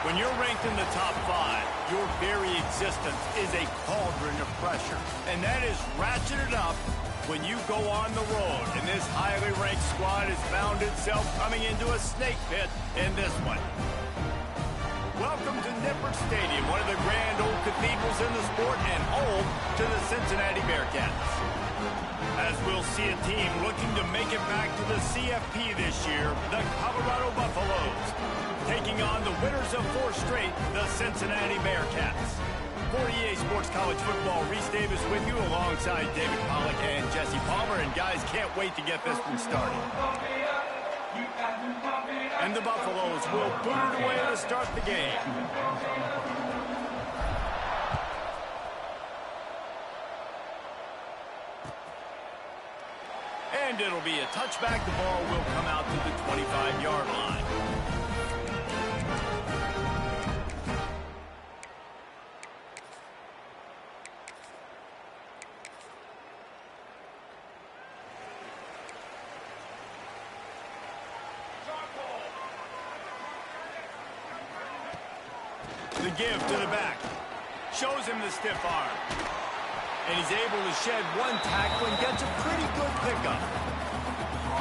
When you're ranked in the top 5, your very existence is a cauldron of pressure. And that is ratcheted up when you go on the road. And this highly ranked squad has found itself coming into a snake pit in this one. Welcome to Nippert Stadium, one of the grand old cathedrals in the sport and home to the Cincinnati Bearcats. As we'll see a team looking to make it back to the CFP this year, the Colorado Buffaloes, taking on the winners of 4 straight, the Cincinnati Bearcats. For EA Sports College Football, Reese Davis with you alongside David Pollack and Jesse Palmer. And guys, can't wait to get this one started. And the Buffaloes will boot it away to start the game. And it'll be a touchback. The ball will come out to the 25-yard line. The give to the back. Shows him the stiff arm. And he's able to shed one tackle and gets a pretty good pickup.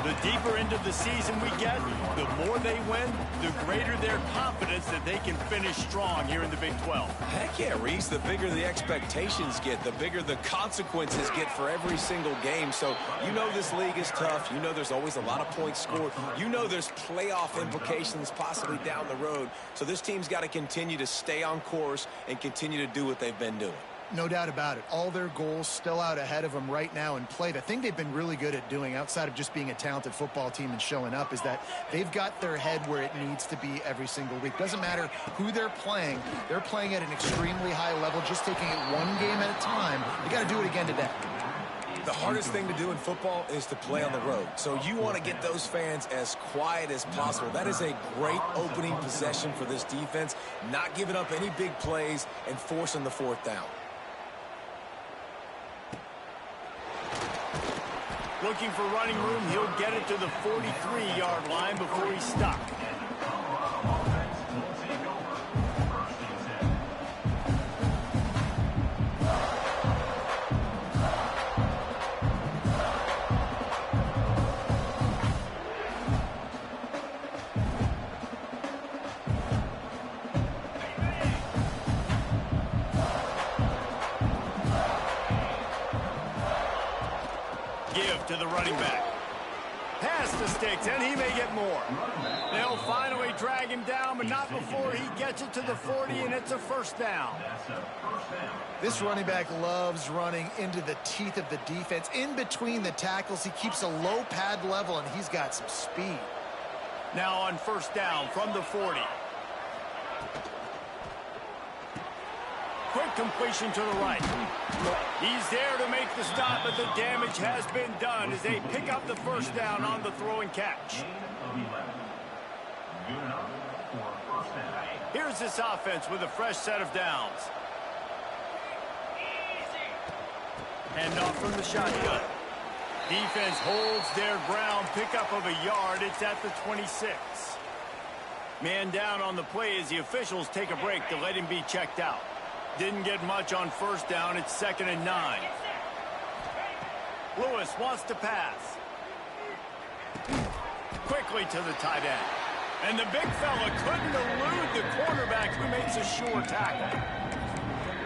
The deeper into the season we get, the more they win, the greater their confidence that they can finish strong here in the Big 12. Heck yeah, Reese. The bigger the expectations get, the bigger the consequences get for every single game. So you know this league is tough. You know there's always a lot of points scored. You know there's playoff implications possibly down the road. So this team's got to continue to stay on course and continue to do what they've been doing. No doubt about it. All their goals still out ahead of them right now in play. The thing they've been really good at doing outside of just being a talented football team and showing up is that they've got their head where it needs to be every single week. Doesn't matter who they're playing at an extremely high level, just taking it one game at a time. You got to do it again today. The hardest thing to do in football is to play on the road. So you want to get those fans as quiet as possible. That is a great opening possession for this defense, not giving up any big plays and forcing the 4th down. Looking for running room, he'll get it to the 43-yard line before he's stopped. Give to the running back. Pass to Sticks, and he may get more. They'll finally drag him down, but not before he gets it to the 40, and it's a 1st down. This running back loves running into the teeth of the defense. In between the tackles, he keeps a low pad level, and he's got some speed. Now on 1st down from the 40. Quick completion to the right. He's there to make the stop, but the damage has been done as they pick up the 1st down on the throw and catch. Here's this offense with a fresh set of downs. Hand off from the shotgun. Defense holds their ground, pickup of a yard. It's at the 26. Man down on the play as the officials take a break to let him be checked out. Didn't get much on 1st down. It's 2nd and 9. Lewis wants to pass. Quickly to the tight end. And the big fella couldn't elude the quarterback who makes a sure tackle.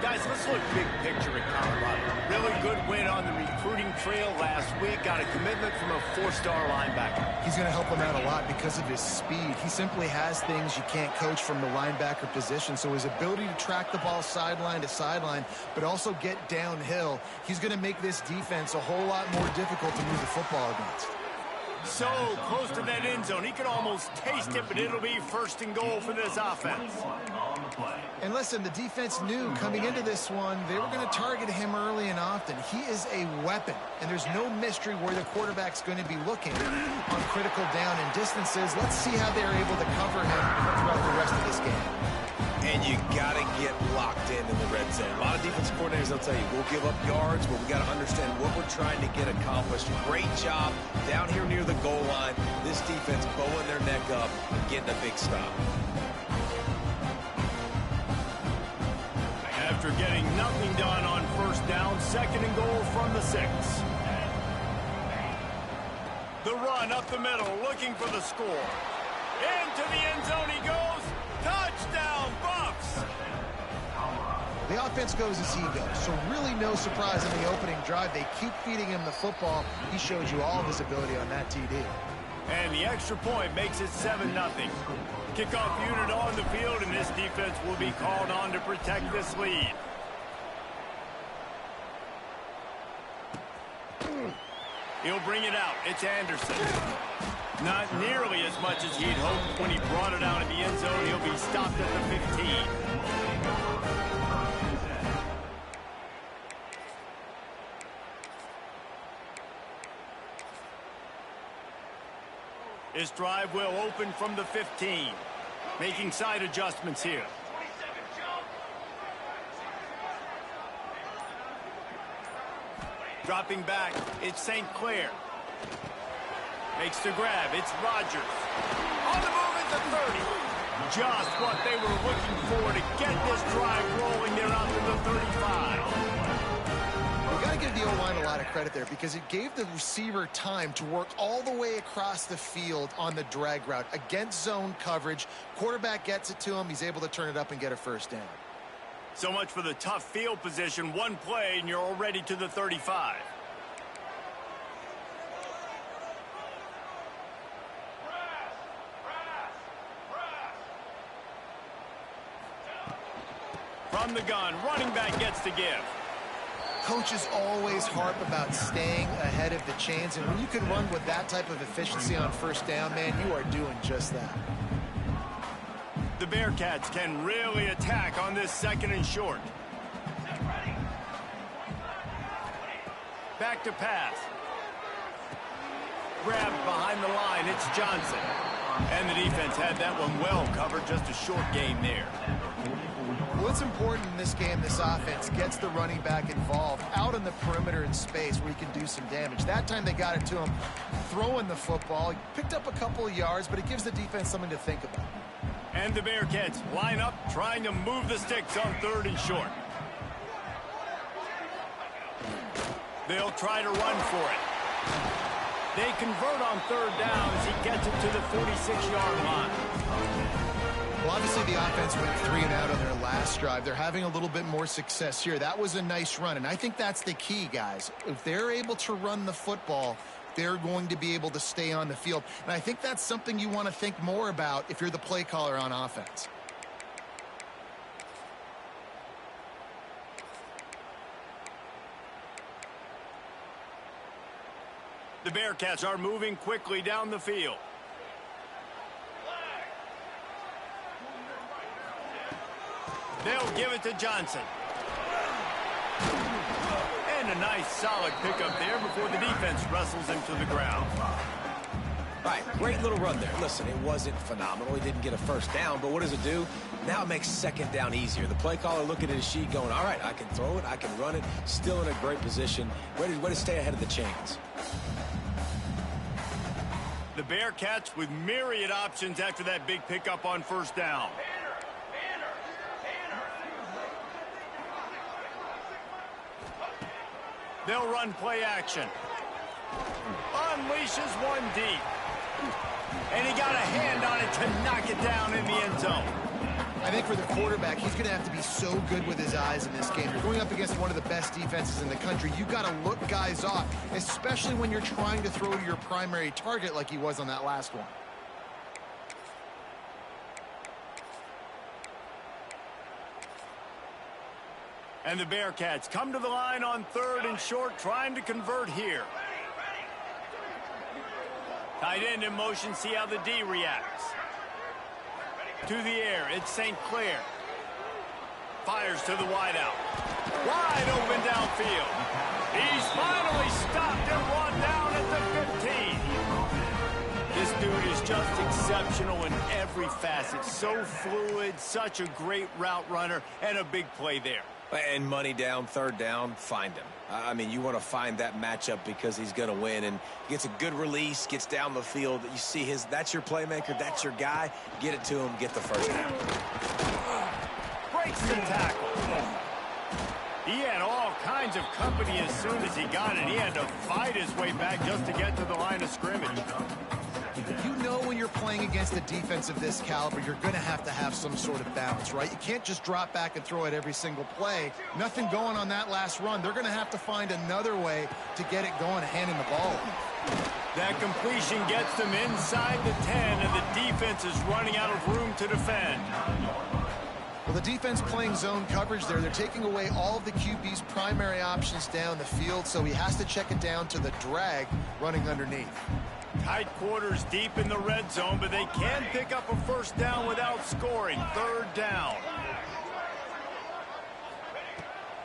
Guys, let's look big picture at Colorado. Really good win on the recruiting trail last week. Got a commitment from a 4-star linebacker. He's going to help them out a lot because of his speed. He simply has things you can't coach from the linebacker position. So his ability to track the ball sideline to sideline, but also get downhill, he's going to make this defense a whole lot more difficult to move the football against. So close to that end zone. He can almost taste it, but it'll be 1st and goal for this offense. And listen, the defense knew coming into this one, they were going to target him early and often. He is a weapon, and there's no mystery where the quarterback's going to be looking on critical down and distances. Let's see how they're able to cover him throughout the rest of this game. And you got to get locked in the red zone. A lot of defensive coordinators will tell you, we'll give up yards, but we got to understand what we're trying to get accomplished. Great job down here near the goal line. This defense bowing their neck up and getting a big stop. after getting nothing done on first down, 2nd and goal from the 6. The run up the middle, looking for the score. Into the end zone he goes. Touchdown, Buffs! The offense goes as he goes, so really no surprise in the opening drive. They keep feeding him the football. He showed you all of his ability on that TD. And the extra point makes it 7-0. Kickoff unit on the field, and this defense will be called on to protect this lead. He'll bring it out. It's Anderson. Not nearly as much as he'd hoped. When he brought it out in the end zone, he'll be stopped at the 15. This drive will open from the 15. Making side adjustments here. Dropping back, it's St. Clair. Makes the grab, it's Rodgers. On the move at the 30. Just what they were looking for to get this drive rolling. They're out to the 35. You got to give the O-line a lot of credit there because it gave the receiver time to work all the way across the field on the drag route against zone coverage. Quarterback gets it to him. He's able to turn it up and get a first down. So much for the tough field position. One play, and you're already to the 35. From the gun, running back gets to give. Coaches always harp about staying ahead of the chains, and when you can run with that type of efficiency on first down, man, you are doing just that. The Bearcats can really attack on this 2nd and short. Back to pass. Grabbed behind the line, it's Johnson. And the defense had that one well covered, just a short gain there. What's important in this game, this offense gets the running back involved out on the perimeter in space where he can do some damage. That time they got it to him throwing the football. He picked up a couple of yards, but it gives the defense something to think about. And the Bearcats line up, trying to move the sticks on 3rd and short. They'll try to run for it. They convert on 3rd down as he gets it to the 46-yard line. Well, obviously the offense went 3 and out on their last drive. They're having a little bit more success here. That was a nice run, and I think that's the key, guys. If they're able to run the football, they're going to be able to stay on the field. And I think that's something you want to think more about if you're the play caller on offense. The Bearcats are moving quickly down the field. They'll give it to Johnson. And a nice solid pickup there before the defense wrestles him to the ground. All right, great little run there. Listen, it wasn't phenomenal. He didn't get a first down, but what does it do? Now it makes 2nd down easier. The play caller looking at his sheet going, all right, I can throw it, I can run it, still in a great position, ready to stay ahead of the chains. The Bearcats with myriad options after that big pickup on first down. They'll run play action. Unleashes one deep. And he got a hand on it to knock it down in the end zone. I think for the quarterback, he's going to have to be so good with his eyes in this game. You're going up against one of the best defenses in the country. You've got to look guys off, especially when you're trying to throw to your primary target like he was on that last one. And the Bearcats come to the line on 3rd and short, trying to convert here. Tight end in motion, see how the D reacts. To the air, it's St. Clair. Fires to the wideout. Wide open downfield. He's finally stopped and brought down at the 15. This dude is just exceptional in every facet. So fluid, such a great route runner, and a big play there. And money down, 3rd down, find him. I mean, you want to find that matchup because he's going to win, and gets a good release, gets down the field. You see that's your playmaker, that's your guy. Get it to him, get the first down. Breaks the tackle. He had all kinds of company as soon as he got it. He had to fight his way back just to get to the line of scrimmage. You know when you're playing against a defense of this caliber, you're going to have some sort of balance, right? You can't just drop back and throw it every single play. Nothing going on that last run. They're going to have to find another way to get it going, handing the ball. That completion gets them inside the 10, and the defense is running out of room to defend. Well, the defense playing zone coverage there. They're taking away all of the QB's primary options down the field, so he has to check it down to the drag running underneath. Tight quarters deep in the red zone, but they can pick up a first down without scoring. Third down.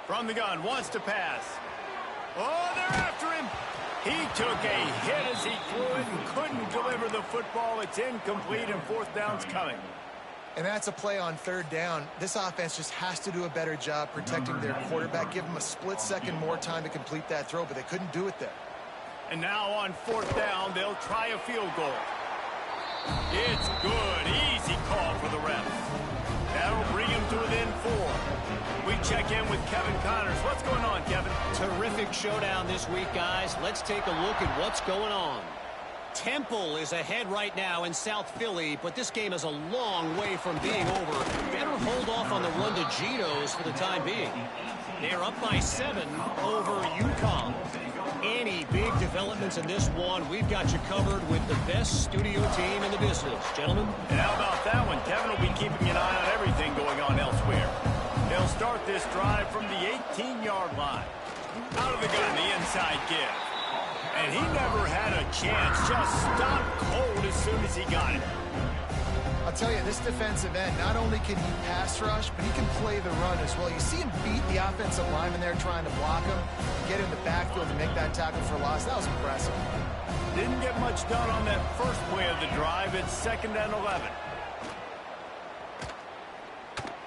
From the gun, wants to pass. Oh, they're after him. He took a hit as he threw it and couldn't deliver the football. It's incomplete, and fourth down's coming. And that's a play on third down. This offense just has to do a better job protecting their quarterback. Give him a split second more time to complete that throw, but they couldn't do it there. And now on fourth down, they'll try a field goal. It's good. Easy call for the refs. That'll bring him to within 4. We check in with Kevin Connors. What's going on, Kevin? Terrific showdown this week, guys. Let's take a look at what's going on. Temple is ahead right now in South Philly, but this game is a long way from being over. Better hold off on the run to Geno's for the time being. They're up by 7 over UConn. Any big developments in this one, we've got you covered with the best studio team in the business. Gentlemen? And how about that one? Kevin will be keeping an eye on everything going on elsewhere. They'll start this drive from the 18-yard line. Out of the gun, the inside give. And he never had a chance. Just stopped cold as soon as he got it. I'll tell you, this defensive end, not only can he pass rush, but he can play the run as well. You see him beat the offensive lineman there trying to block him, get in the backfield and make that tackle for loss. That was impressive. Didn't get much done on that first play of the drive. It's 2nd and 11.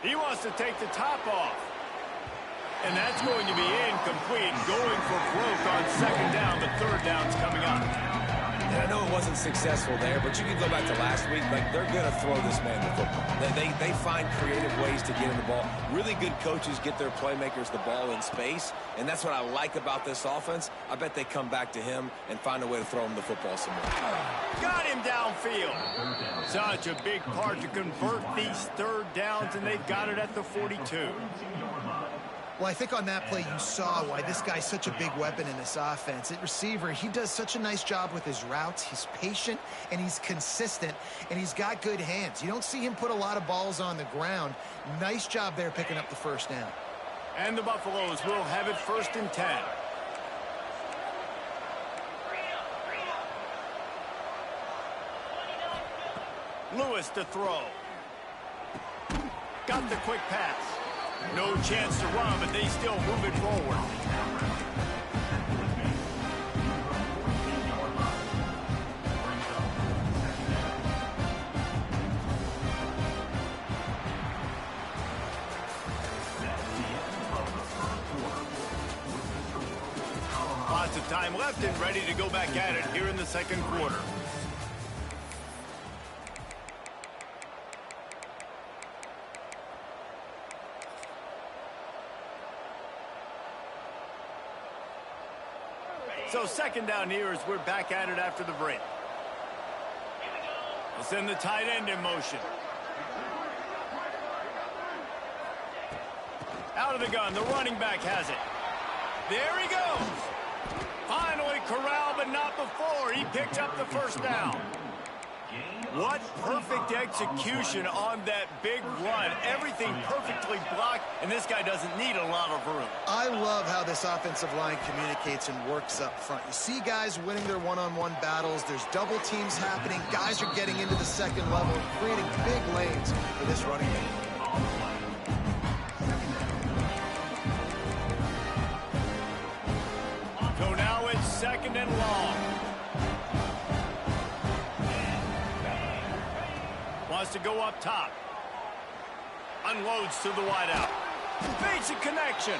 He wants to take the top off. And that's going to be incomplete. Going for broke on 2nd down. The 3rd down's coming up. And I know it wasn't successful there, but you can go back to last week. Like, they're going to throw this man the football. They find creative ways to get him the ball. Really good coaches get their playmakers the ball in space, and that's what I like about this offense. I bet they come back to him and find a way to throw him the football some more. Got him downfield. Such a big part to convert these 3rd downs, and they've got it at the 42. Well, I think on that play you saw why this guy's such a big weapon in this offense. At receiver, he does such a nice job with his routes. He's patient, and he's consistent, and he's got good hands. You don't see him put a lot of balls on the ground. Nice job there picking up the first down. And the Buffaloes will have it 1st and 10. Lewis to throw. Got the quick pass. No chance to run, but they still move it forward. Lots of time left and ready to go back at it here in the 2nd quarter. So 2nd down here as we're back at it after the break. We'll send the tight end in motion. Out of the gun, the running back has it. There he goes. Finally corralled, but not before. He picked up the first down. What perfect execution on that big run. Everything perfectly blocked, and this guy doesn't need a lot of room. I love how this offensive line communicates and works up front. You see guys winning their one-on-one battles. There's double teams happening. Guys are getting into the 2nd level, creating big lanes for this running game. So now it's 2nd and long. Wants to go up top. Unloads to the wideout. Fakes a connection.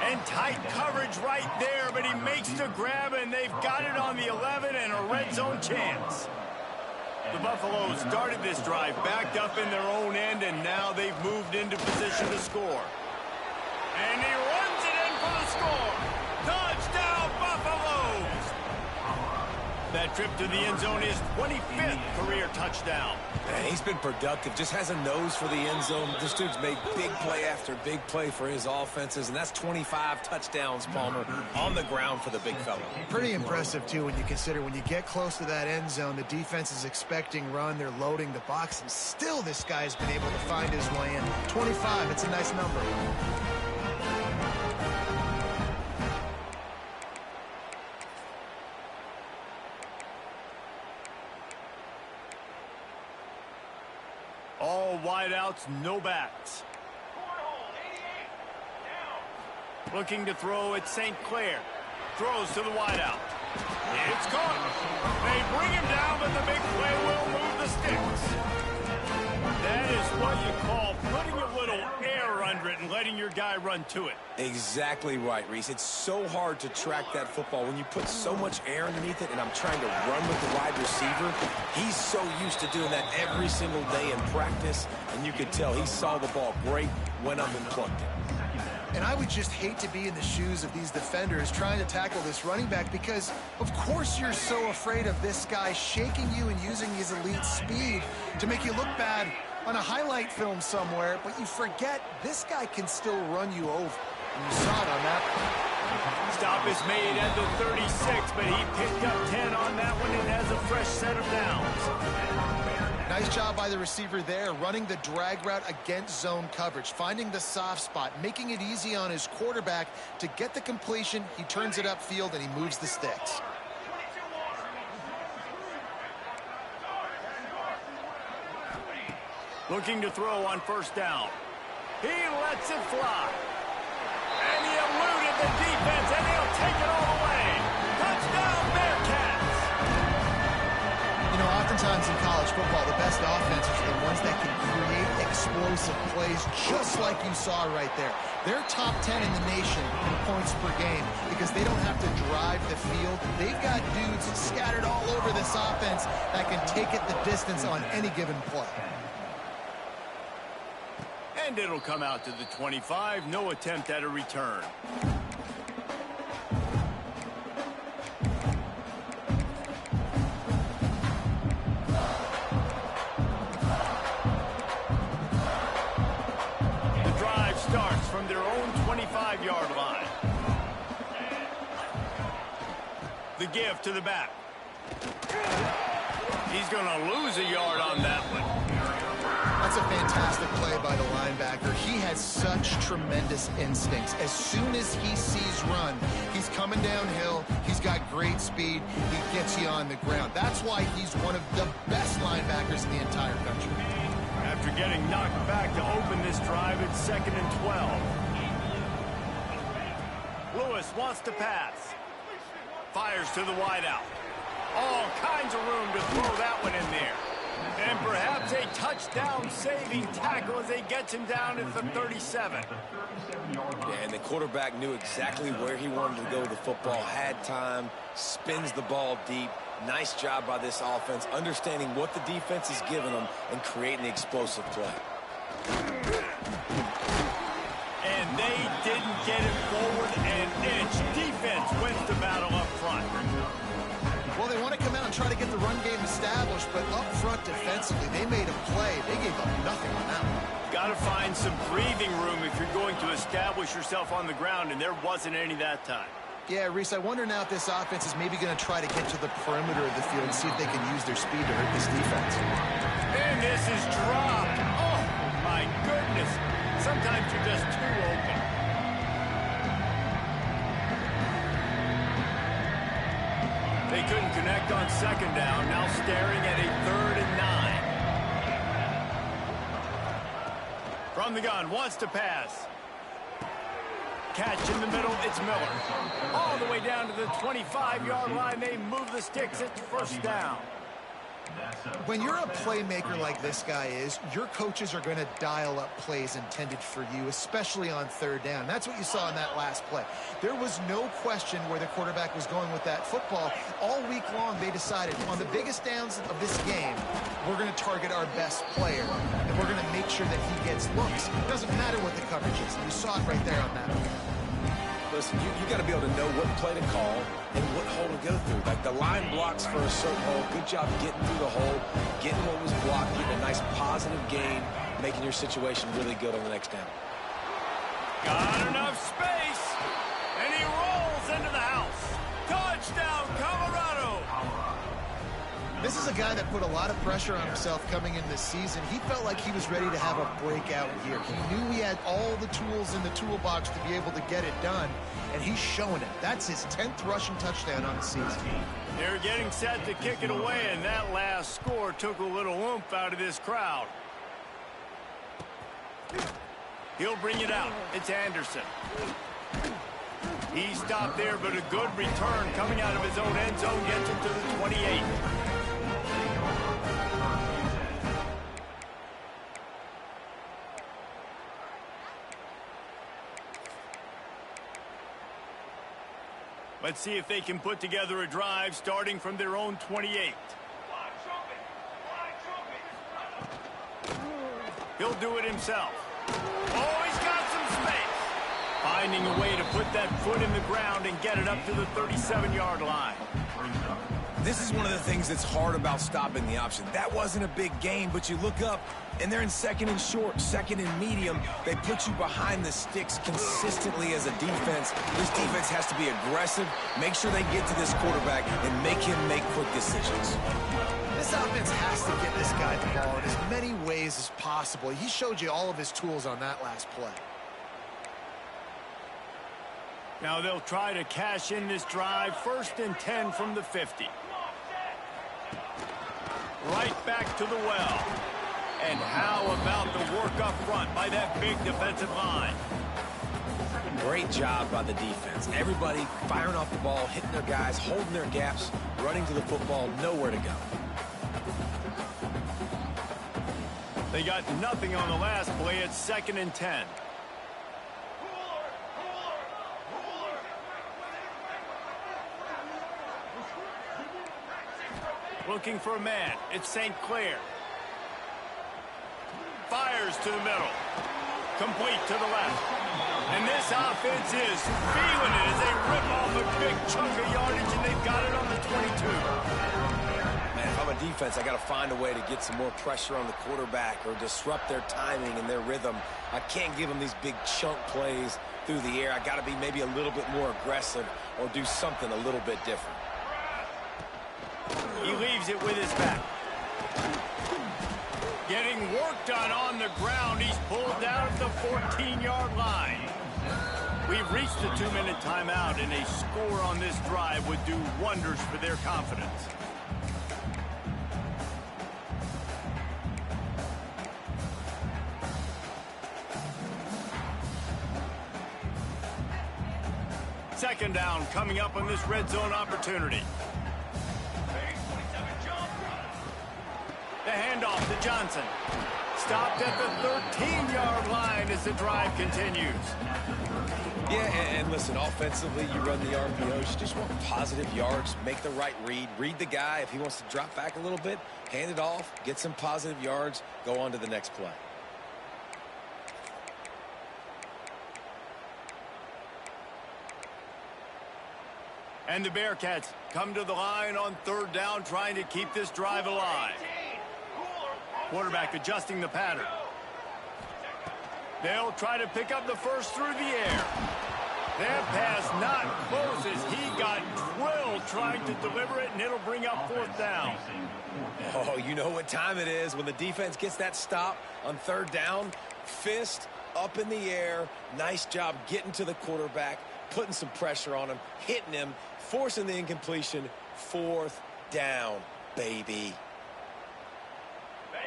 And tight coverage right there, but he makes the grab, and they've got it on the 11 and a red zone chance. The Buffaloes started this drive backed up in their own end, and now they've moved into position to score. And he runs That trip to the end zone is 25th career touchdown. And he's been productive, just has a nose for the end zone. This dude's made big play after big play for his offenses, and that's 25 touchdowns, Palmer, on the ground for the big fella. Pretty impressive, too, when you consider when you get close to that end zone, the defense is expecting run, they're loading the box, and still this guy's been able to find his way in. 25, it's a nice number. All wideouts, no backs. Looking to throw at St. Clair. Throws to the wideout. It's caught. They bring him down, but the big play will move the sticks. That is what you call putting a little air under it and letting your guy run to it. Exactly right, Reese. It's so hard to track that football when you put so much air underneath it, and I'm trying to run with the wide receiver. He's so used to doing that every single day in practice, and you could tell he saw the ball great, went up and plucked it. And I would just hate to be in the shoes of these defenders trying to tackle this running back because, of course, you're so afraid of this guy shaking you and using his elite speed to make you look bad on a highlight film somewhere, but you forget this guy can still run you over. And you saw it on that one. Stop is made at the 36, but he picked up 10 on that one and has a fresh set of downs. Nice job by the receiver there, running the drag route against zone coverage, finding the soft spot, making it easy on his quarterback to get the completion. He turns it upfield, and he moves the sticks. Looking to throw on first down. He lets it fly. And he eluded the defense, and he'll take it all the way. Touchdown, Bearcats! You know, oftentimes in college football, the best offenses are the ones that can create explosive plays, just like you saw right there. They're top 10 in the nation in points per game because they don't have to drive the field. They've got dudes scattered all over this offense that can take it the distance on any given play. And it'll come out to the 25. No attempt at a return. The drive starts from their own 25-yard line. The give to the back. He's going to lose a yard on that one. That's a fantastic play by the linebacker. He has such tremendous instincts. As soon as he sees run, he's coming downhill. He's got great speed. He gets you on the ground. That's why he's one of the best linebackers in the entire country. After getting knocked back to open this drive, it's 2nd and 12. Lewis wants to pass. Fires to the wideout. All kinds of room to throw that one in there. And perhaps a touchdown-saving tackle as he gets him down at the 37. Yeah, and the quarterback knew exactly where he wanted to go with the football, had time, spins the ball deep. Nice job by this offense, understanding what the defense is giving them and creating the explosive play. And they didn't get it forward an inch. Defense wins the battle up front. Well, they want to come out and try to get the run game established, but up front defensively, they made a play. They gave up nothing on that one. Got to find some breathing room if you're going to establish yourself on the ground, and there wasn't any that time. Yeah, Reese, I wonder now if this offense is maybe going to try to get to the perimeter of the field and see if they can use their speed to hurt this defense. And this is dropped. Oh, my goodness. Sometimes you're just too open. They couldn't connect on second down. Now staring at a 3rd and 9. From the gun, wants to pass. Catch in the middle, it's Miller. All the way down to the 25-yard line. They move the sticks, it's first down. When you're a playmaker like this guy is, your coaches are going to dial up plays intended for you, especially on 3rd down. That's what you saw in that last play. There was no question where the quarterback was going with that football. All week long, they decided on the biggest downs of this game, we're going to target our best player, and we're going to make sure that he gets looks. It doesn't matter what the coverage is. You saw it right there on that one. Listen, you got to be able to know what play to call and what hole to go through. Like the line blocks for a certain hole. Good job getting through the hole, getting what was blocked, getting a nice positive gain, making your situation really good on the next down. Got enough space, and he rolls into the house. Touchdown, Colorado! This is a guy that put a lot of pressure on himself coming in this season. He felt like he was ready to have a breakout year. He knew he had all the tools in the toolbox to be able to get it done, and he's showing it. That's his 10th rushing touchdown on the season. They're getting set to kick it away, and that last score took a little oomph out of this crowd. He'll bring it out. It's Anderson. He stopped there, but a good return coming out of his own end zone gets him to the 28. Let's see if they can put together a drive starting from their own 28. He'll do it himself. Oh, he's got some space. Finding a way to put that foot in the ground and get it up to the 37-yard line. This is one of the things that's hard about stopping the option. That wasn't a big gain, but you look up, and they're in second and short, second and medium. They put you behind the sticks consistently as a defense. This defense has to be aggressive, make sure they get to this quarterback, and make him make quick decisions. This offense has to get this guy the ball in as many ways as possible. He showed you all of his tools on that last play. Now they'll try to cash in this drive. 1st and 10 from the 50. Right back to the well. And how about the work up front by that big defensive line? Great job by the defense. Everybody firing off the ball, hitting their guys, holding their gaps, running to the football, nowhere to go. They got nothing on the last play. It's 2nd and 10. Looking for a man. It's St. Clair. Fires to the middle. Complete to the left. And this offense is feeling it as they rip off a big chunk of yardage, and they've got it on the 22. Man, if I'm a defense, I got to find a way to get some more pressure on the quarterback or disrupt their timing and their rhythm. I can't give them these big chunk plays through the air. I got to be maybe a little bit more aggressive or do something a little bit different. He leaves it with his back. Getting work done on the ground. He's pulled down at the 14-yard line. We've reached the 2-minute timeout, and a score on this drive would do wonders for their confidence. Second down coming up on this red zone opportunity. The handoff to Johnson. Stopped at the 13-yard line as the drive continues. Yeah, and listen, offensively, you run the RPOs. You just want positive yards, make the right read the guy. If he wants to drop back a little bit, hand it off, get some positive yards, go on to the next play. And the Bearcats come to the line on 3rd down, trying to keep this drive alive. Quarterback adjusting the pattern. They'll try to pick up the first through the air. That pass not close as he got drilled trying to deliver it, and it'll bring up 4th down. Oh, you know what time it is when the defense gets that stop on 3rd down. Fist up in the air. Nice job getting to the quarterback, putting some pressure on him, hitting him, forcing the incompletion. 4th down, baby.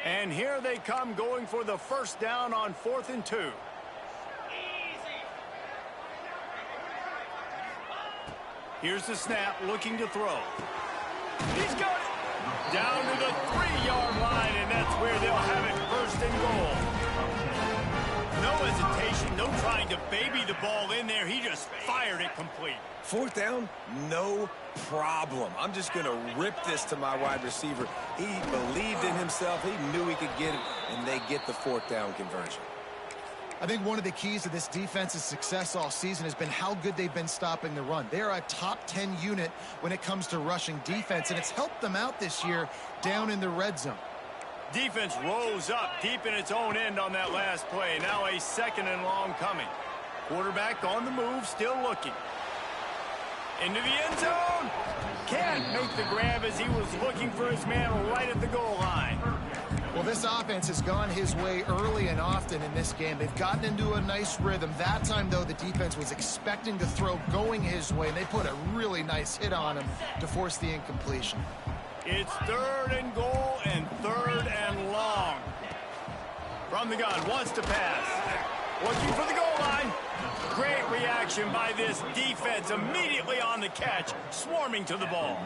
And here they come, going for the first down on 4th and 2. Here's the snap, looking to throw. He's got it down to the 3-yard line, and that's where they'll have it, 1st and goal. No hesitation, no trying to baby the ball in there. He just fired it complete. 4th down, no problem. I'm just going to rip this to my wide receiver. He believed in himself. He knew he could get it, and they get the 4th down conversion. I think one of the keys to this defense's success all season has been how good they've been stopping the run. They are a top 10 unit when it comes to rushing defense, and it's helped them out this year down in the red zone. Defense rose up deep in its own end on that last play. Now a 2nd and long coming. Quarterback on the move, still looking. Into the end zone. Can't make the grab as he was looking for his man right at the goal line. Well, this offense has gone his way early and often in this game. They've gotten into a nice rhythm. That time, though, the defense was expecting the throw going his way, and they put a really nice hit on him to force the incompletion. It's 3rd and goal and 3rd and long. From the gun, wants to pass. Looking for the goal line. Great reaction by this defense. Immediately on the catch, swarming to the ball.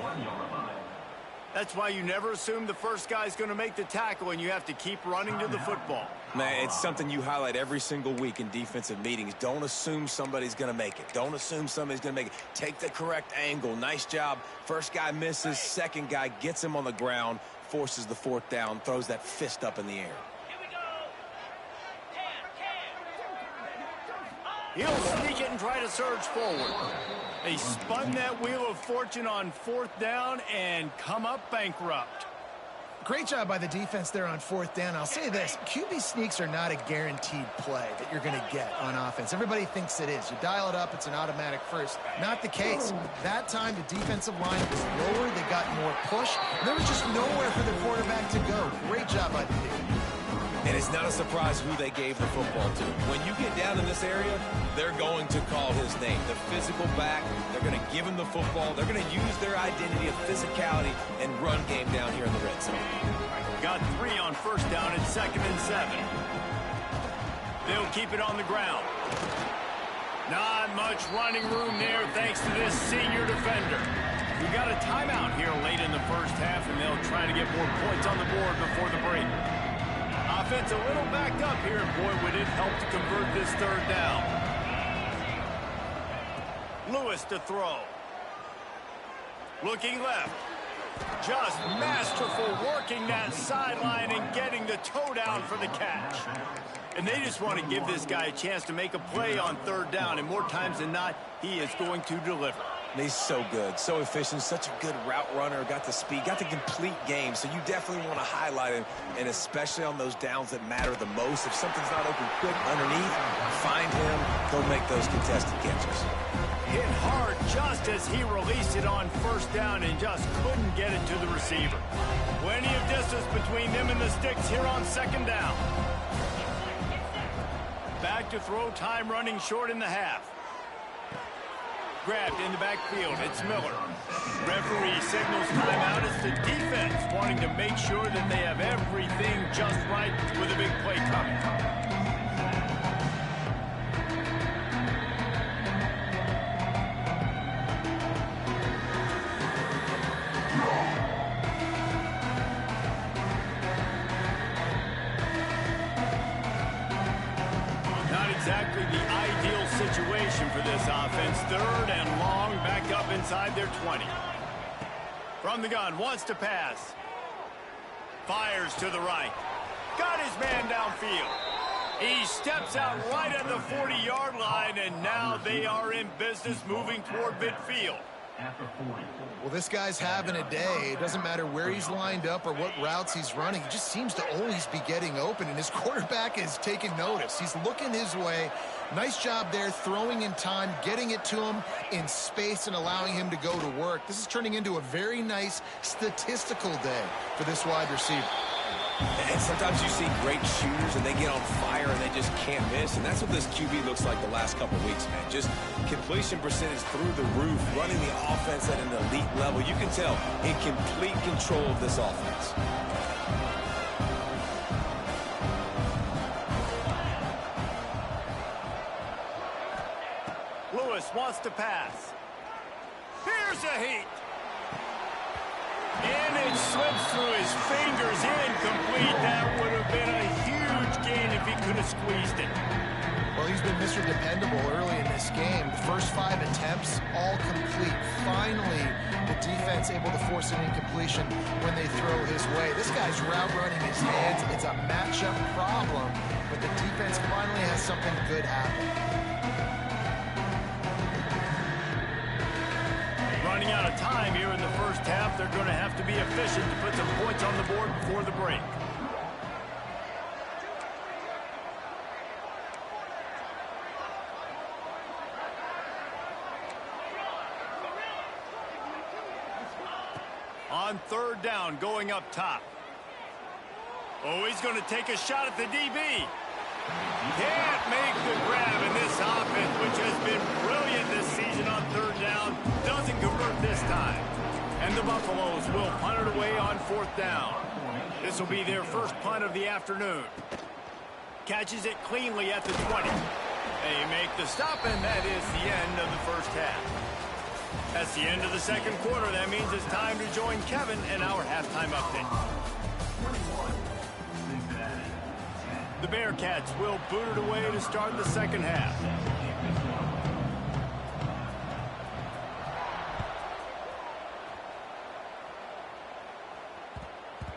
That's why you never assume the first guy's going to make the tackle, and you have to keep running to the football. Man, it's something you highlight every single week in defensive meetings. Don't assume somebody's going to make it. Don't assume somebody's going to make it. Take the correct angle. Nice job. First guy misses. Second guy gets him on the ground, forces the 4th down, throws that fist up in the air. He'll sneak it and try to surge forward. They spun that wheel of fortune on 4th down and come up bankrupt. Great job by the defense there on 4th down. I'll say this, QB sneaks are not a guaranteed play that you're going to get on offense. Everybody thinks it is. You dial it up, it's an automatic first. Not the case. That time, the defensive line was lower. They got more push. And there was just nowhere for the quarterback to go. Great job by the defense. And it's not a surprise who they gave the football to. When you get down in this area, they're going to call his name. The physical back, they're going to give him the football. They're going to use their identity of physicality and run game down here in the red zone. Got 3 on 1st down and 2nd and 7. They'll keep it on the ground. Not much running room there thanks to this senior defender. We got a timeout here late in the first half, and they'll try to get more points on the board before the break. Offense a little backed up here, and boy, would it help to convert this 3rd down. Lewis to throw. Looking left. Just masterful working that sideline and getting the toe down for the catch. And they just want to give this guy a chance to make a play on 3rd down, and more times than not, he is going to deliver. He's so good, so efficient, such a good route runner, got the speed, got the complete game, so you definitely want to highlight him, and especially on those downs that matter the most. If something's not open quick underneath, find him, go make those contested catches. Hit hard just as he released it on 1st down and just couldn't get it to the receiver. Plenty of distance between them and the sticks here on 2nd down. Back to throw, time running short in the half. Grabbed in the backfield. It's Miller. Referee signals timeout. It's the defense wanting to make sure that they have everything just right with a big play coming. Exactly the ideal situation for this offense. 3rd and long, back up inside their 20. From the gun, wants to pass. Fires to the right. Got his man downfield. He steps out right at the 40-yard line, and now they are in business moving toward midfield. Well, this guy's having a day. It doesn't matter where he's lined up or what routes he's running. He just seems to always be getting open, and his quarterback is taking notice. He's looking his way. Nice job there, throwing in time, getting it to him in space and allowing him to go to work. This is turning into a very nice statistical day for this wide receiver. And sometimes you see great shooters and they get on fire and they just can't miss. And that's what this QB looks like the last couple of weeks, man. Just completion percentage through the roof, running the offense at an elite level. You can tell in complete control of this offense. Lewis wants to pass. Here's a heat. And it slips through his fingers, incomplete. That would have been a huge gain if he could have squeezed it. Well, he's been Mr. Dependable early in this game. The first 5 attempts, all complete. Finally, the defense able to force an incompletion when they throw his way. This guy's route running his hands. It's a matchup problem. but the defense finally has something good happen. Running out of time here in the first half, they're going to have to be efficient to put some points on the board before the break. On third down, going up top. Oh, he's going to take a shot at the DB. Can't make the grab in this offense, which has been brilliant this season on third down. Doesn't convert this time. And the Buffaloes will punt it away on fourth down. This will be their first punt of the afternoon. Catches it cleanly at the 20. They make the stop, and that is the end of the first half. That's the end of the second quarter. That means it's time to join Kevin in our halftime update. The Bearcats will boot it away to start the second half.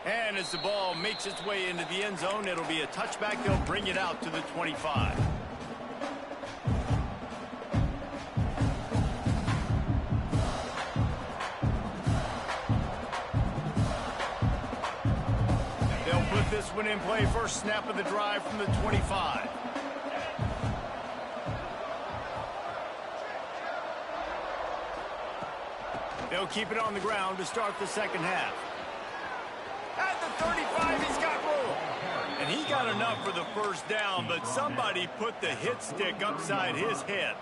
And as the ball makes its way into the end zone, it'll be a touchback. They'll bring it out to the 25. This one in play, first snap of the drive from the 25. They'll keep it on the ground to start the second half. At the 35, he's got room. And he got enough for the first down, but somebody put the hit stick upside his head.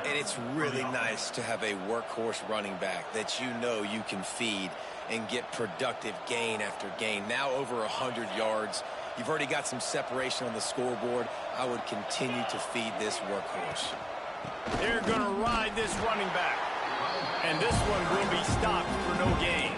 And it's really nice to have a workhorse running back that you know you can feed and get productive gain after gain. Now over 100 yards. You've already got some separation on the scoreboard. I would continue to feed this workhorse. They're going to ride this running back. And this one will be stopped for no gain.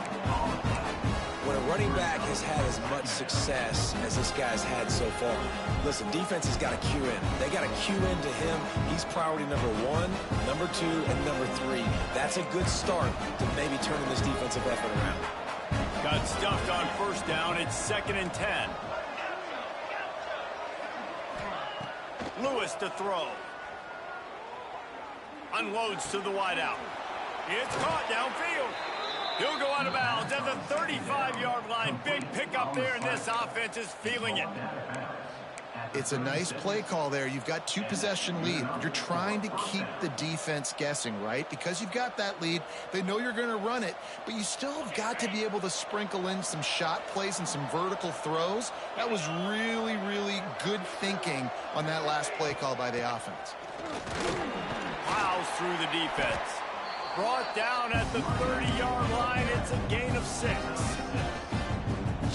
When a running back has had as much success as this guy's had so far, listen, defense has got to cue in. They got to cue into him. He's priority number 1, number 2, and number 3. That's a good start to maybe turning this defensive effort around. Got stuffed on first down. It's 2nd and 10. Lewis to throw. Unloads to the wideout. It's caught downfield. He'll go out of bounds at the 35-yard line. Big pickup there, and this offense is feeling it. It's a nice play call there. You've got 2-possession lead. You're trying to keep the defense guessing, right? Because you've got that lead, they know you're going to run it, but you still have got to be able to sprinkle in some shot plays and some vertical throws. That was really, really good thinking on that last play call by the offense. Plows through the defense. Brought down at the 30-yard line. It's a gain of 6.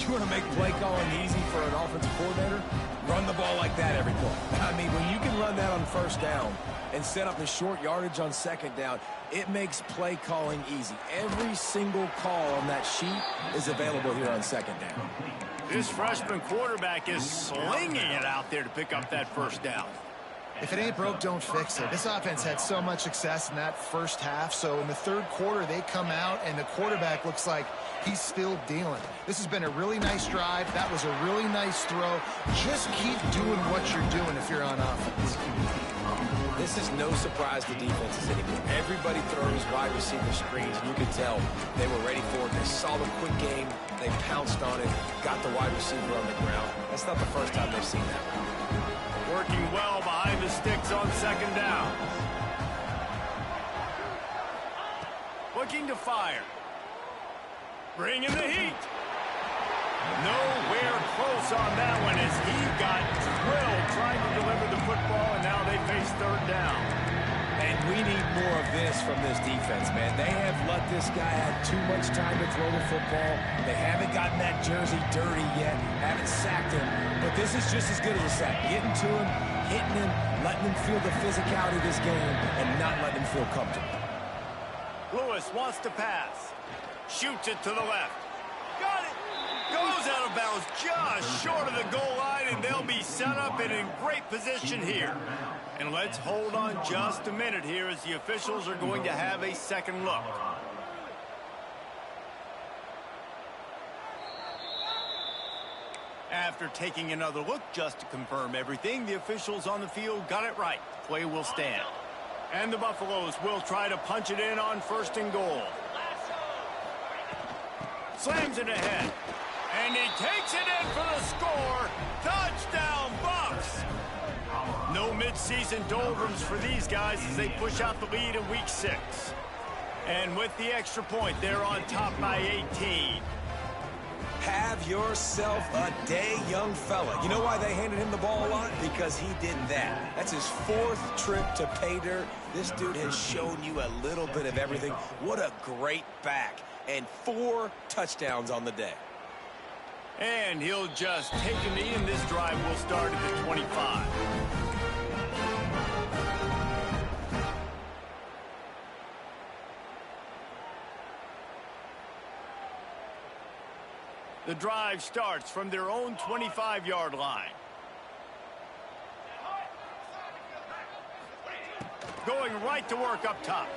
You want to make play calling easy for an offensive coordinator? Run the ball like that every play. I mean, when you can run that on first down and set up a short yardage on second down, it makes play calling easy. Every single call on that sheet is available here on second down. This freshman quarterback is slinging it out there to pick up that first down. If it ain't broke, don't fix it. This offense had so much success in that first half, so in the third quarter, they come out, and the quarterback looks like he's still dealing. This has been a really nice drive. That was a really nice throw. Just keep doing what you're doing if you're on offense. This is no surprise to defenses anymore. Everybody throws wide receiver screens, and you can tell they were ready for it. They saw the quick game. They pounced on it, got the wide receiver on the ground. That's not the first time they've seen that. Working well behind the sticks on second down. Looking to fire. Bringing the heat. Nowhere close on that one as he got drilled trying to deliver the football, and now they face third down. And we need more of this from this defense, man. They have let this guy have too much time to throw the football. They haven't gotten that jersey dirty yet, haven't sacked him. But this is just as good as a sack. Getting to him, hitting him, letting him feel the physicality of this game, and not letting him feel comfortable. Lewis wants to pass. Shoots it to the left. Got it. Goes out of bounds just short of the goal line, and they'll be set up and in great position here. And let's hold on just a minute here as the officials are going to have a second look. after taking another look just to confirm everything, the officials on the field got it right. Play will stand. And the Buffaloes will try to punch it in on 1st and goal. Slams it ahead. And he takes it in for the score. Touchdown, Buffs! No midseason doldrums for these guys as they push out the lead in Week 6. And with the extra point, they're on top by 18. Have yourself a day, young fella. You know why they handed him the ball a lot? Because he did that. That's his 4th trip to pay dirt. This dude has shown you a little bit of everything. What a great back. And 4 touchdowns on the day. And he'll just take a knee, and this drive will start at the 25. The drive starts from their own 25-yard line. Going right to work up top.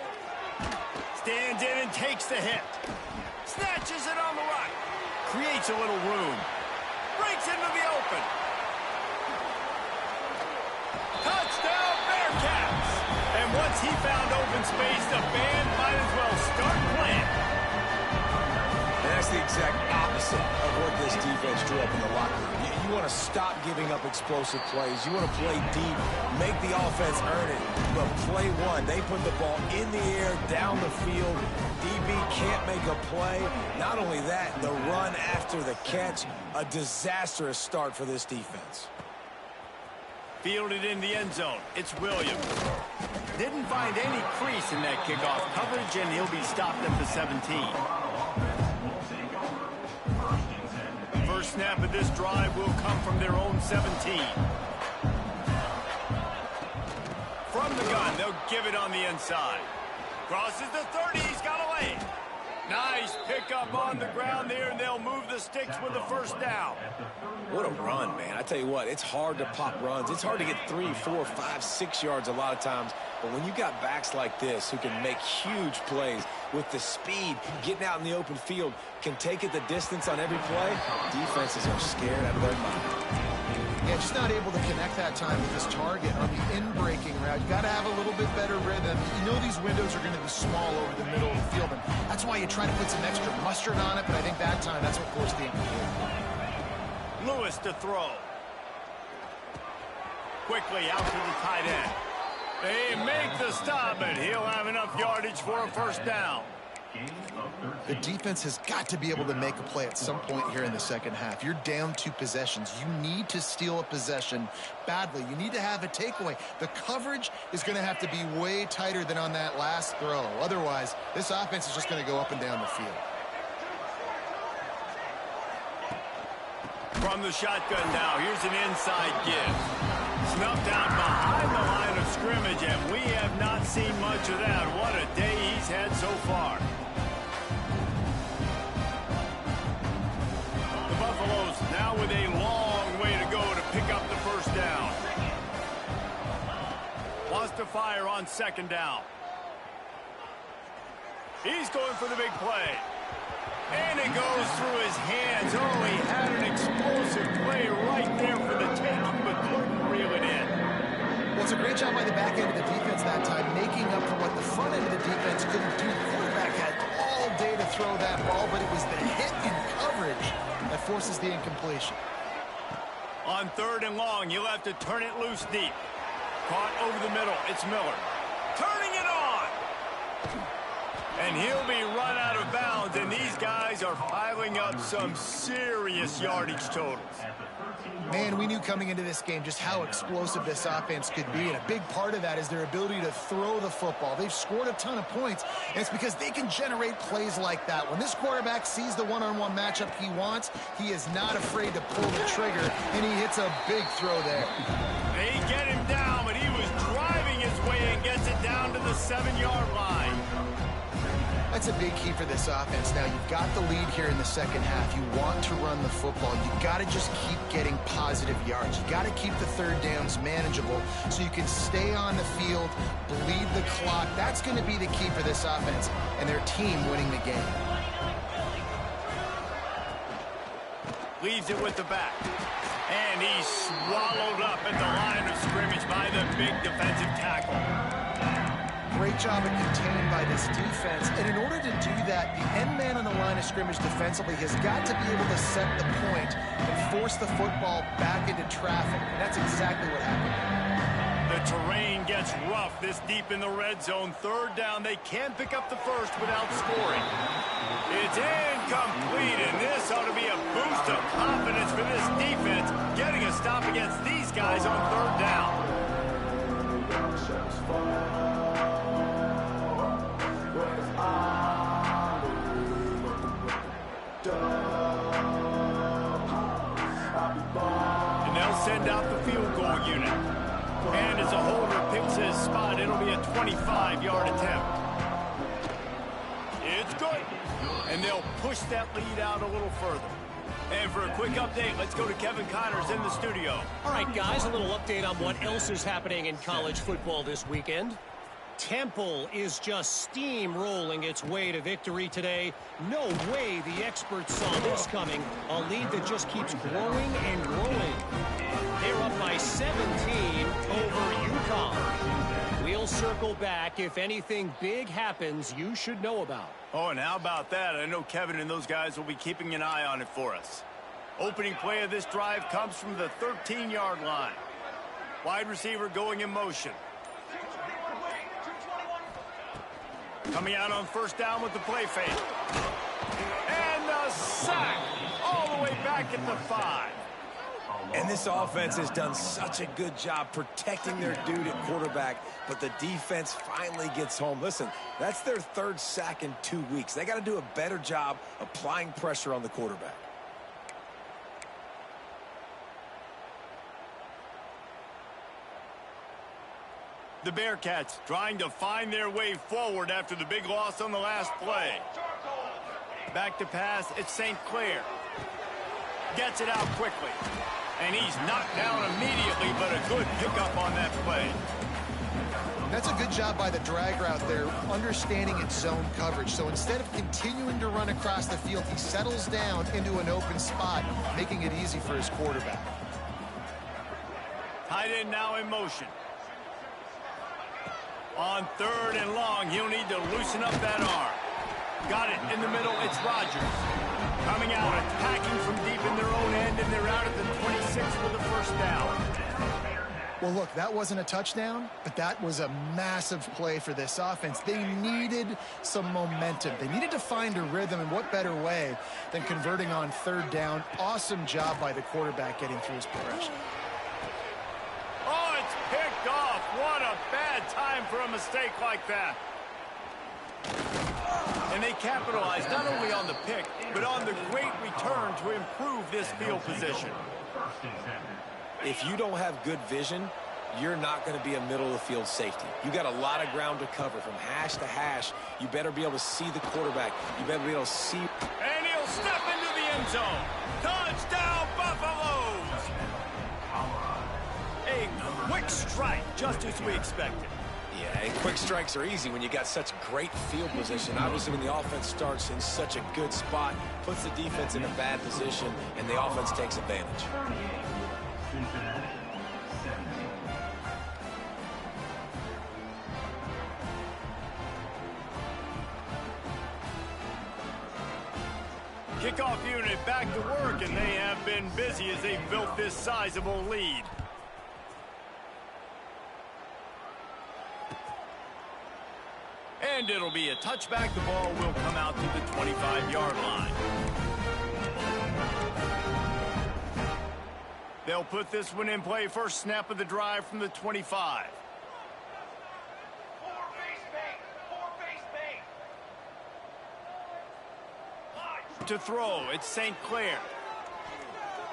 Stands in and takes the hit. Snatches it on the run. Creates a little room. Breaks into the open. Touchdown, Bearcats! And once he found open space, the band might as well start playing. And that's the exact opposite of what this defense drew up in the locker room. You want to stop giving up explosive plays. You want to play deep, make the offense earn it. But play one, they put the ball in the air, down the field. DB can't make a play. Not only that, the run after the catch, a disastrous start for this defense. Fielded in the end zone. It's Williams. Didn't find any crease in that kickoff coverage, and he'll be stopped at the 17. First snap of this drive will come from their own 17. From the gun, they'll give it on the inside. Crosses the 30, he's got away. Nice pickup on the ground there, and they'll move the sticks with the 1st down. What a run, man. I tell you what, it's hard to pop runs. It's hard to get 3, 4, 5, 6 yards a lot of times. But when you got backs like this who can make huge plays with the speed, getting out in the open field, can take it the distance on every play, defenses are scared out of their mind. Yeah, just not able to connect that time with his target on the in-breaking route. You got to have a little bit better rhythm. You know these windows are going to be small over the middle of the field, and that's why you try to put some extra mustard on it, but I think that time that's what forced the incomplete. Lewis to throw. Quickly out to the tight end. They make the stop, and he'll have enough yardage for a 1st down. The defense has got to be able to make a play at some point here in the second half. You're down 2 possessions. You need to steal a possession badly. You need to have a takeaway. The coverage is going to have to be way tighter than on that last throw. Otherwise, this offense is just going to go up and down the field. From the shotgun now, here's an inside give. Snuffed out behind the line of scrimmage, and we have not seen much of that. What a day he's had so far. The Buffaloes now with a long way to go to pick up the 1st down. Wants to fire on 2nd down. He's going for the big play. And it goes through his hands. Oh, he had an explosive play right there for the taking, but couldn't reel it in. Well, it's a great job by the back end of the defense that time, making up for what the front end of the defense couldn't do. The quarterback had all day to throw that ball, but it was the hit in coverage that forces the incompletion. On 3rd and long, you'll have to turn it loose deep. Caught over the middle. It's Miller. Turning it on. And he'll be run out of bounds, and these guys are piling up some serious yardage totals. Man, we knew coming into this game just how explosive this offense could be, and a big part of that is their ability to throw the football. They've scored a ton of points, and it's because they can generate plays like that. When this quarterback sees the one-on-one matchup he wants, he is not afraid to pull the trigger, and he hits a big throw there. They get him down, but he was driving his way and gets it down to the 7-yard line. That's a big key for this offense. Now, you've got the lead here in the second half. You want to run the football. You've got to just keep getting positive yards. You've got to keep the 3rd downs manageable so you can stay on the field, bleed the clock. That's going to be the key for this offense and their team winning the game. Leaves it with the back. And he's swallowed up at the line of scrimmage by the big defensive tackle. Great job of contained by this defense. And in order to do that, the end man on the line of scrimmage defensively has got to be able to set the point and force the football back into traffic. And that's exactly what happened. The terrain gets rough this deep in the red zone. Third down, they can't pick up the first without scoring. It's incomplete, and this ought to be a boost of confidence for this defense, getting a stop against these guys on third down. And they'll send out the field goal unit. And as a holder picks his spot, it'll be a 25-yard attempt. It's good. And they'll push that lead out a little further. And for a quick update, let's go to Kevin Connors in the studio. All right, guys, a little update on what else is happening in college football this weekend. Temple is just steamrolling its way to victory today. No way the experts saw this coming. A lead that just keeps growing and growing. They're up by 17 over UConn. We'll circle back if anything big happens you should know about. Oh, and how about that? I know Kevin and those guys will be keeping an eye on it for us. Opening play of this drive comes from the 13-yard line. Wide receiver going in motion. Coming out on first down with the play fake. And the sack all the way back at the 5. And this offense has done such a good job protecting their dude at quarterback, but the defense finally gets home. Listen, that's their third sack in 2 weeks. They got to do a better job applying pressure on the quarterback. The Bearcats trying to find their way forward after the big loss on the last play. Back to pass, it's St. Clair. Gets it out quickly. And he's knocked down immediately, but a good pickup on that play. That's a good job by the drag route there, understanding its zone coverage. So instead of continuing to run across the field, he settles down into an open spot, making it easy for his quarterback. Tight end now in motion. On third and long, he'll need to loosen up that arm. Got it in the middle, it's Rodgers. Coming out, attacking from deep in their own end, and they're out at the 26 for the first down. Well, look, that wasn't a touchdown, but that was a massive play for this offense. They needed some momentum. They needed to find a rhythm, and what better way than converting on third down. Awesome job by the quarterback getting through his progression. Oh, it's picked off. What a bad time for a mistake like that. And they capitalized not only on the pick, but on the great return to improve this field position. If you don't have good vision, you're not going to be a middle-of-the-field safety. You got a lot of ground to cover from hash to hash. You better be able to see the quarterback. You better be able to see. And he'll step into the end zone. Touchdown, Buffaloes! A quick strike, just as we expected. Yeah, and quick strikes are easy when you got such great field position. Obviously, when the offense starts in such a good spot, puts the defense in a bad position, and the offense takes advantage. Kickoff unit back to work, and they have been busy as they've built this sizable lead. And it'll be a touchback. The ball will come out to the 25-yard line. They'll put this one in play. First snap of the drive from the 25. To throw, it's St. Clair.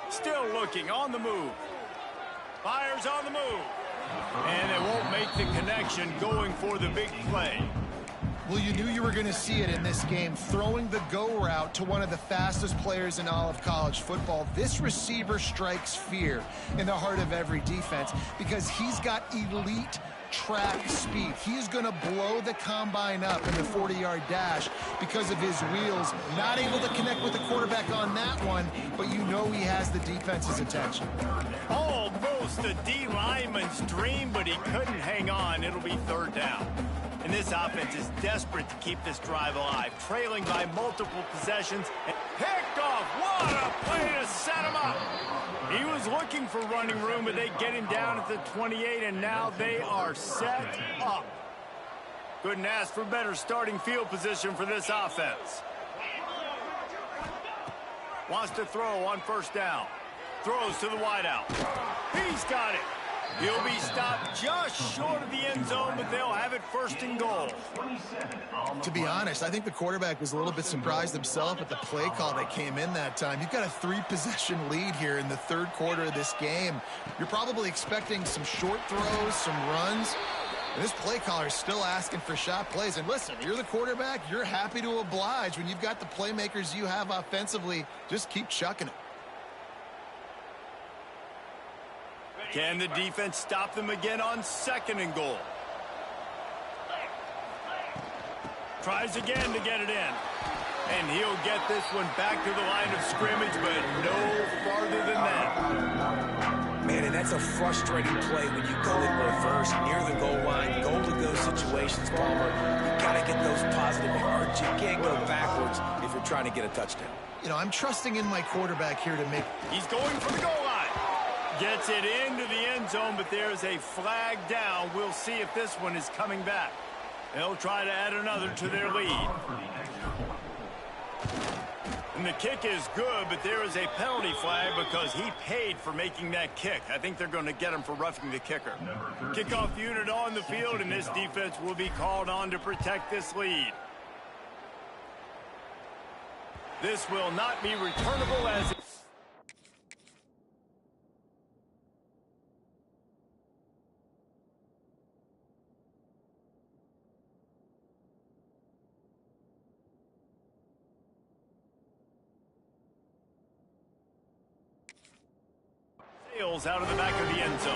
Still looking, on the move. Fires on the move. And they won't make the connection, going for the big play. Well, you knew you were going to see it in this game, throwing the go route to one of the fastest players in all of college football. This receiver strikes fear in the heart of every defense because he's got elite track speed. He's going to blow the combine up in the 40-yard dash because of his wheels. Not able to connect with the quarterback on that one, but you know he has the defense's attention. Almost a D lineman's dream, but he couldn't hang on. It'll be third down. And this offense is desperate to keep this drive alive, trailing by multiple possessions. And picked off. What a play to set him up. He was looking for running room, but they get him down at the 28, and now they are set up. Couldn't ask for better starting field position for this offense. Wants to throw on first down. Throws to the wideout. He's got it. He'll be stopped just short of the end zone, but they'll have it first and goal. To be honest, I think the quarterback was a little bit surprised himself at the play call that came in that time. You've got a 3-possession lead here in the third quarter of this game. You're probably expecting some short throws, some runs. And this play caller is still asking for shot plays. And listen, you're the quarterback. You're happy to oblige. When you've got the playmakers you have offensively, just keep chucking it. Can the defense stop them again on second and goal? Tries again to get it in. And he'll get this one back to the line of scrimmage, but no farther than that. Man, and that's a frustrating play when you go in reverse near the goal line. Goal-to-go situations, Palmer. You got to get those positive yards. You can't go backwards if you're trying to get a touchdown. You know, I'm trusting in my quarterback here to make... He's going for the goal line. Gets it into the end zone, but there's a flag down. We'll see if this one is coming back. They'll try to add another to their lead. And the kick is good, but there is a penalty flag because he paid for making that kick. I think they're going to get him for roughing the kicker. Kickoff unit on the field, and this defense will be called on to protect this lead. This will not be returnable as... out of the back of the end zone.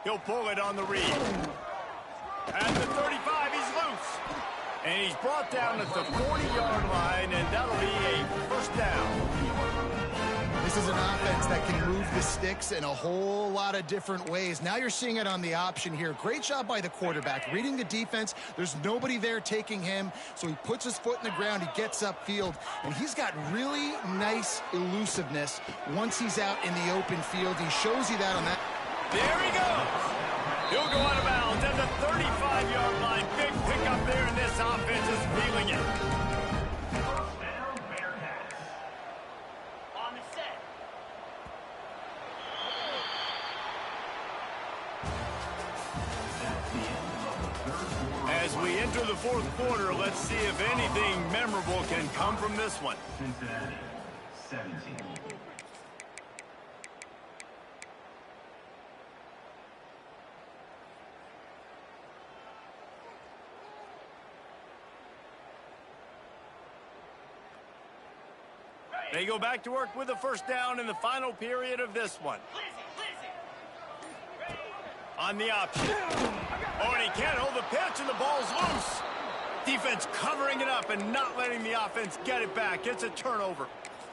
He'll pull it on the read. At the 35, he's loose. And he's brought down at the 40-yard line, and that'll be a first down. This is an offense that can move the sticks in a whole lot of different ways. Now you're seeing it on the option here. Great job by the quarterback. Reading the defense, there's nobody there taking him, so he puts his foot in the ground, he gets upfield, and he's got really nice elusiveness once he's out in the open field. He shows you that on that. There he goes. He'll go out of bounds at the 35-yard line. Big pickup there, and this offense is feeling it. As we enter the fourth quarter, let's see if anything memorable can come from this one. Cincinnati, 17. They go back to work with a first down in the final period of this one. On the option. Oh, and he can't hold the pitch, and the ball's loose. Defense covering it up and not letting the offense get it back. It's a turnover.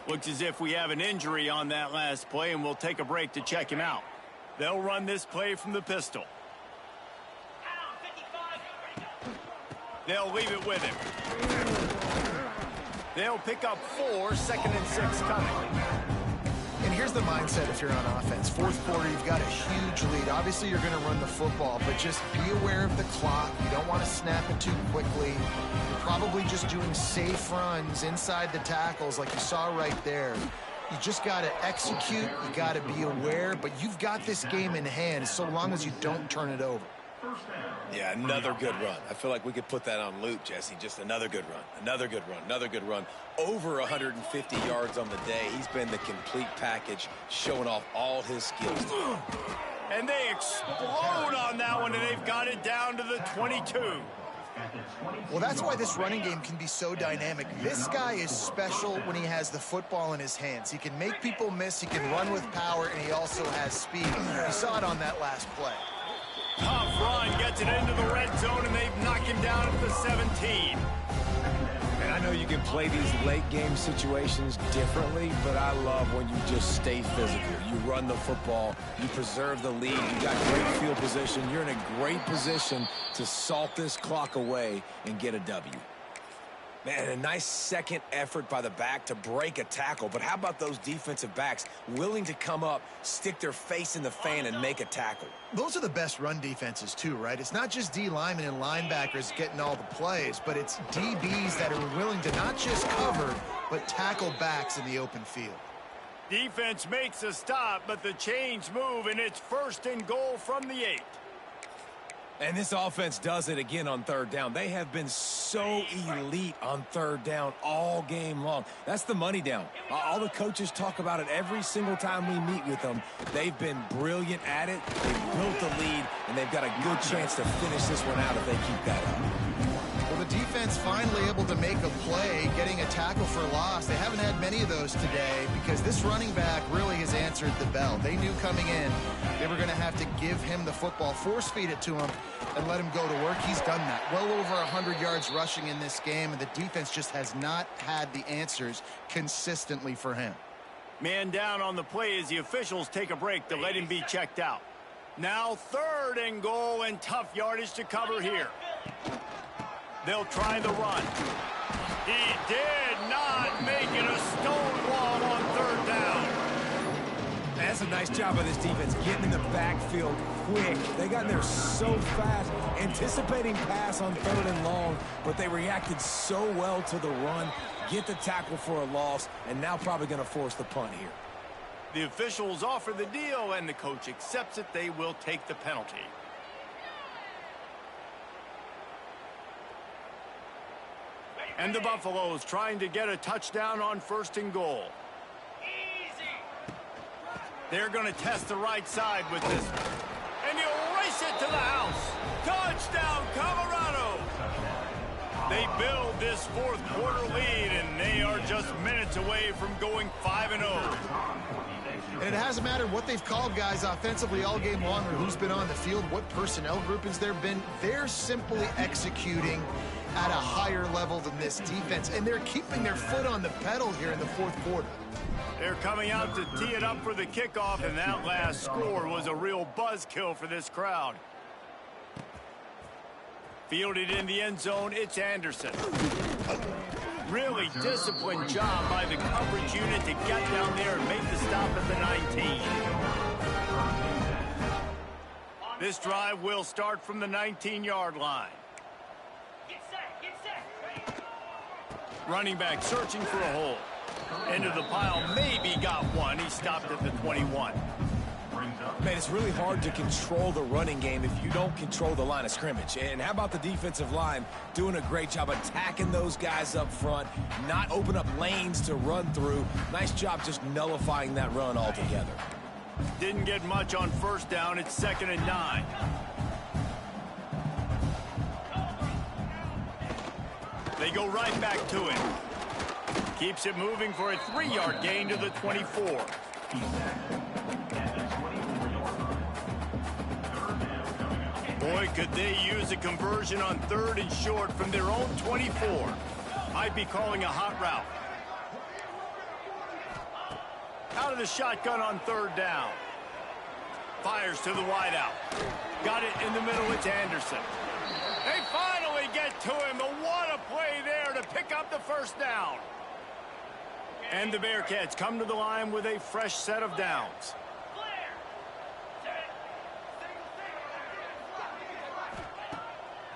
Looks as if we have an injury on that last play, and we'll take a break to check him out. They'll run this play from the pistol. They'll leave it with him. They'll pick up 4, 2nd and 6 coming. And here's the mindset if you're on offense. Fourth quarter, you've got a huge lead. Obviously, you're going to run the football, but just be aware of the clock. You don't want to snap it too quickly. You're probably just doing safe runs inside the tackles like you saw right there. You just got to execute. You got to be aware, but you've got this game in hand so long as you don't turn it over. Yeah, another good run. I feel like we could put that on loop, Jesse. Just another good run, another good run, another good run. Over 150 yards on the day. He's been the complete package, showing off all his skills. And they explode on that one, and they've got it down to the 22. Well, that's why this running game can be so dynamic. This guy is special when he has the football in his hands. He can make people miss, he can run with power, and he also has speed. You saw it on that last play. Tough run, gets it into the red zone, and they've knocked him down at the 17. And I know you can play these late game situations differently, but I love when you just stay physical. You run the football, you preserve the lead, you got great field position, you're in a great position to salt this clock away and get a W. Man, a nice second effort by the back to break a tackle, but how about those defensive backs willing to come up, stick their face in the fan, and make a tackle? Those are the best run defenses too, right? It's not just D linemen and linebackers getting all the plays, but it's DBs that are willing to not just cover, but tackle backs in the open field. Defense makes a stop, but the chains move, and it's 1st and goal from the 8. And this offense does it again on 3rd down. They have been so elite on 3rd down all game long. That's the money down. All the coaches talk about it every single time we meet with them. They've been brilliant at it. They've built the lead, and they've got a good chance to finish this one out if they keep that up. Well, the defense finally able to make a play, getting a tackle for loss. They haven't had many of those today because this running back really has answered the bell. They knew coming in they were going to have to give him the football, force feed it to him, and let him go to work. He's done that. Well over 100 yards rushing in this game, and the defense just has not had the answers consistently for him. Man down on the play as the officials take a break to let him be checked out. Now 3rd and goal, and tough yardage to cover here. They'll try the run. He did not make it a stone wall on 3rd down. That's a nice job by this defense, getting in the backfield quick. They got in there so fast, anticipating pass on 3rd and long, but they reacted so well to the run, get the tackle for a loss, and now probably going to force the punt here. The officials offer the deal, and the coach accepts it. They will take the penalty. And the Buffaloes trying to get a touchdown on 1st and goal. They're going to test the right side with this. And he'll race it to the house. Touchdown, Colorado. They build this 4th quarter lead, and they are just minutes away from going 5-0. And it hasn't mattered what they've called guys offensively all game long or who's been on the field, what personnel groupings there been. They're simply executing at a higher level than this defense, and they're keeping their foot on the pedal here in the 4th quarter. They're coming out to tee it up for the kickoff, and that last score was a real buzzkill for this crowd. Fielded in the end zone, it's Anderson. Really disciplined job by the coverage unit to get down there and make the stop at the 19. This drive will start from the 19-yard line. Running back searching for a hole. Into the pile, maybe got one. He stopped at the 21. Man, it's really hard to control the running game if you don't control the line of scrimmage. And how about the defensive line doing a great job attacking those guys up front, not open up lanes to run through. Nice job just nullifying that run altogether. Didn't get much on 1st down. It's 2nd and 9. They go right back to it. Keeps it moving for a 3-yard gain to the 24. Boy, could they use a conversion on 3rd and short from their own 24. Might be calling a hot route. Out of the shotgun on 3rd down. Fires to the wideout. Got it in the middle. It's Anderson. They finally get to him. But what a play there to pick up the 1st down. And the Bearcats come to the line with a fresh set of downs.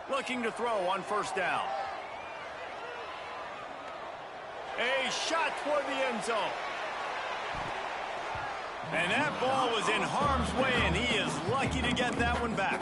Looking to throw on 1st down. A shot toward the end zone. And that ball was in harm's way, and he is lucky to get that one back.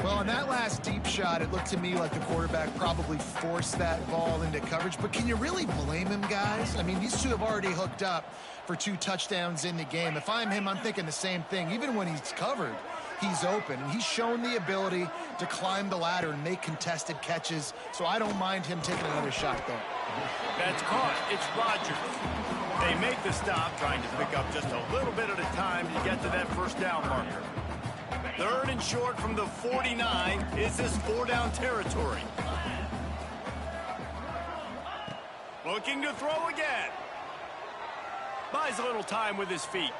Well, on that last deep shot, it looked to me like the quarterback probably forced that ball into coverage. But can you really blame him, guys? I mean, these two have already hooked up for 2 touchdowns in the game. If I'm him, I'm thinking the same thing. Even when he's covered, he's open. And he's shown the ability to climb the ladder and make contested catches. So I don't mind him taking another shot there. That's caught. It's Rodgers. They make the stop, trying to pick up just a little bit at a time to get to that first down marker. 3rd and short from the 49. Is this 4-down territory? Looking to throw again. Buys a little time with his feet.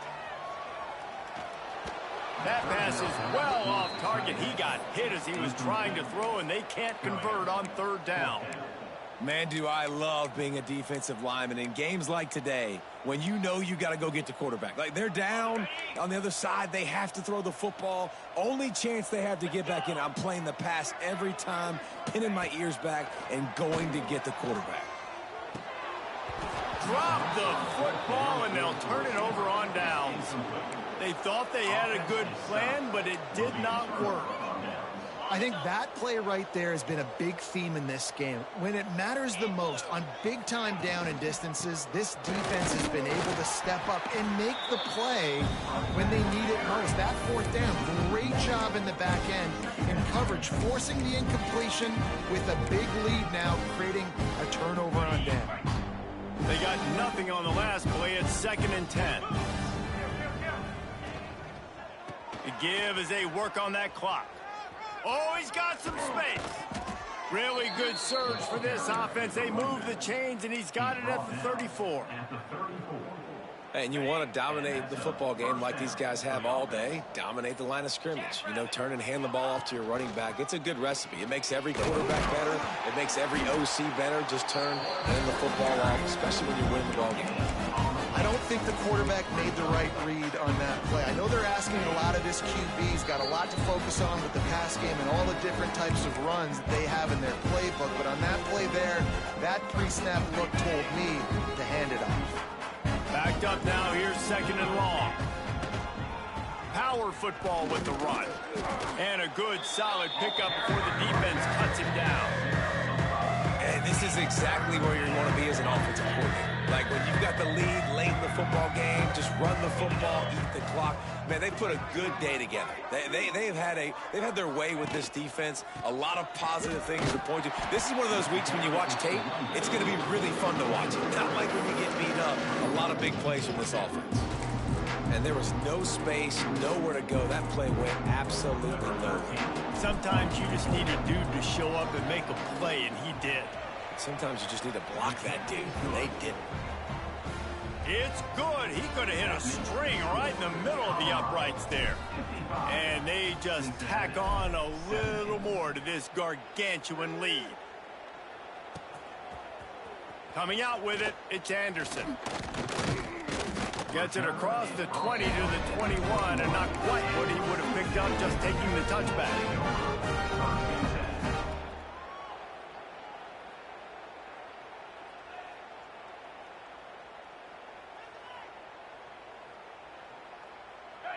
That pass is well off target. He got hit as he was trying to throw, and they can't convert on 3rd down. Man, do I love being a defensive lineman in games like today when you know you got to go get the quarterback. Like, they're down on the other side. They have to throw the football. Only chance they have to get back in. I'm playing the pass every time, pinning my ears back, and going to get the quarterback. Drop the football, and they'll turn it over on downs. They thought they had a good plan, but it did not work. I think that play right there has been a big theme in this game. When it matters the most, on big-time down and distances, this defense has been able to step up and make the play when they need it most. That 4th down, great job in the back end in coverage, forcing the incompletion with a big lead now, creating a turnover on down. They got nothing on the last play. It's 2nd and 10. The give as they work on that clock. Oh, he's got some space. Really good surge for this offense. They move the chains, and he's got it at the 34. And you want to dominate the football game like these guys have all day. Dominate the line of scrimmage. You know, turn and hand the ball off to your running back. It's a good recipe. It makes every quarterback better. It makes every OC better. Just turn and hand the football off, especially when you're winning the ball game. I don't think the quarterback made the right read on that play. I know they're asking a lot of this QB. He's got a lot to focus on with the pass game and all the different types of runs that they have in their playbook. But on that play there, that pre-snap look told me to hand it off. Backed up now. Here's 2nd and long. Power football with the run. And a good, solid pickup before the defense cuts him down. And this is exactly where you want to be as an offensive coordinator. Like, when you've got the lead late in the football game, just run the football, eat the clock. Man, they put a good day together. They've had their way with this defense. A lot of positive things to point to. This is one of those weeks when you watch tape, it's going to be really fun to watch. Not like when you get beat up. A lot of big plays from this offense. And there was no space, nowhere to go. That play went absolutely nowhere. Sometimes you just need a dude to show up and make a play, and he did. Sometimes you just need to block that dude, and they didn't. It's good. He could have hit a string right in the middle of the uprights there. And they just tack on a little more to this gargantuan lead. Coming out with it, it's Anderson. Gets it across the 20 to the 21, and not quite what he would have picked up just taking the touchback.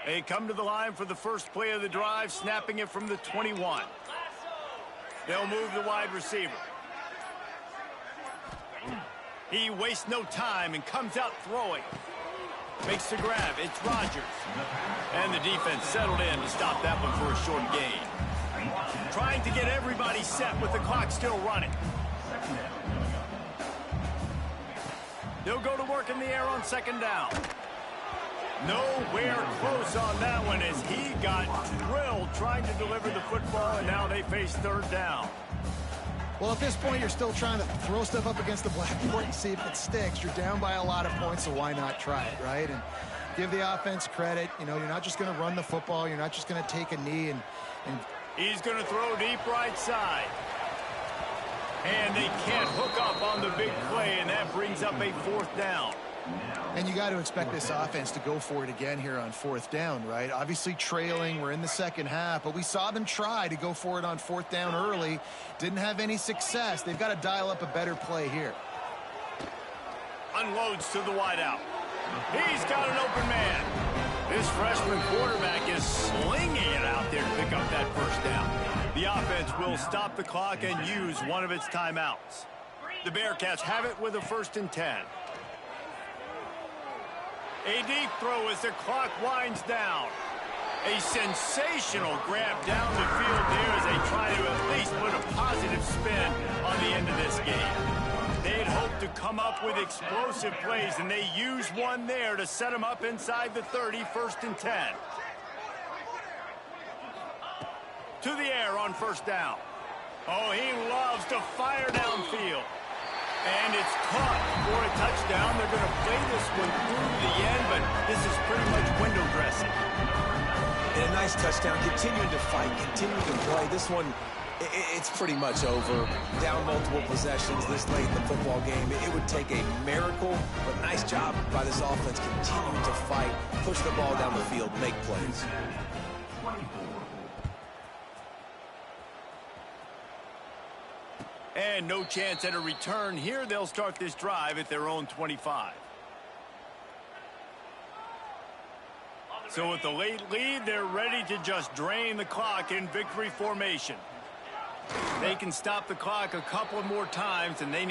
They come to the line for the first play of the drive, snapping it from the 21. They'll move the wide receiver. He wastes no time and comes out throwing. Makes the grab. It's Rodgers. And the defense settled in to stop that one for a short gain. Trying to get everybody set with the clock still running. They'll go to work in the air on 2nd down. Nowhere close on that one as he got drilled trying to deliver the football, and now they face 3rd down. Well, at this point, you're still trying to throw stuff up against the blackboard and see if it sticks. You're down by a lot of points, so why not try it, right? And give the offense credit. You know, you're not just going to run the football. You're not just going to take a knee. And he's going to throw deep right side. And they can't hook up on the big play, and that brings up a 4th down. And you got to expect this offense to go for it again here on 4th down, right? Obviously trailing, we're in the 2nd half, but we saw them try to go for it on 4th down early. Didn't have any success. They've got to dial up a better play here. Unloads to the wideout. He's got an open man. This freshman quarterback is slinging it out there to pick up that 1st down. The offense will stop the clock and use one of its timeouts. The Bearcats have it with a 1st and 10. A deep throw as the clock winds down. A sensational grab down the field there as they try to at least put a positive spin on the end of this game. They had hoped to come up with explosive plays, and they used one there to set them up inside the 30, 1st and 10. To the air on 1st down. Oh, he loves to fire downfield. And it's caught for a touchdown. They're going to play this one through the end, but this is pretty much window dressing. And a nice touchdown, continuing to fight, continuing to play. This one, it's pretty much over. Down multiple possessions this late in the football game. It would take a miracle, but nice job by this offense continuing to fight, push the ball down the field, make plays. And no chance at a return here. They'll start this drive at their own 25. So with the late lead, they're ready to just drain the clock in victory formation. They can stop the clock a couple more times, and they need